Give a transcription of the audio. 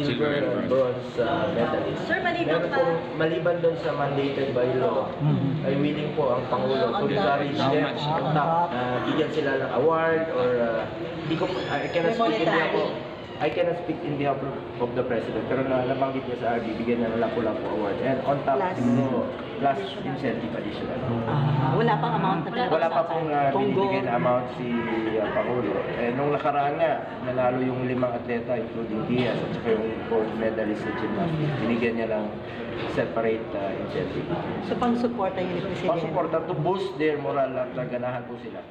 silver and bronze medalist. Sir, maliban Meron pa. pong maliban doon sa mandated by law, ay willing po ang Pangulo to encourage How them much? on top. Bigyan sila ng award or hindi ko, I cannot speak in behalf of, I cannot speak in behalf of the President, pero nabanggit niya sa RD, bigyan ng Lapu-Lapu Award. And on top, Plus. siguro, plus incentive additional. Wala pang amount na Wala pa pong binibigay na amount si Pangulo. Eh, nung nakaraan nga, nanalo yung 5 atleta, including Diaz at saka yung gold medalist sa gymnastics. Binigyan niya lang separate incentive. So, pang-suporta yun ni Presidente. Pang-suporta to boost their moral at ganahan po sila.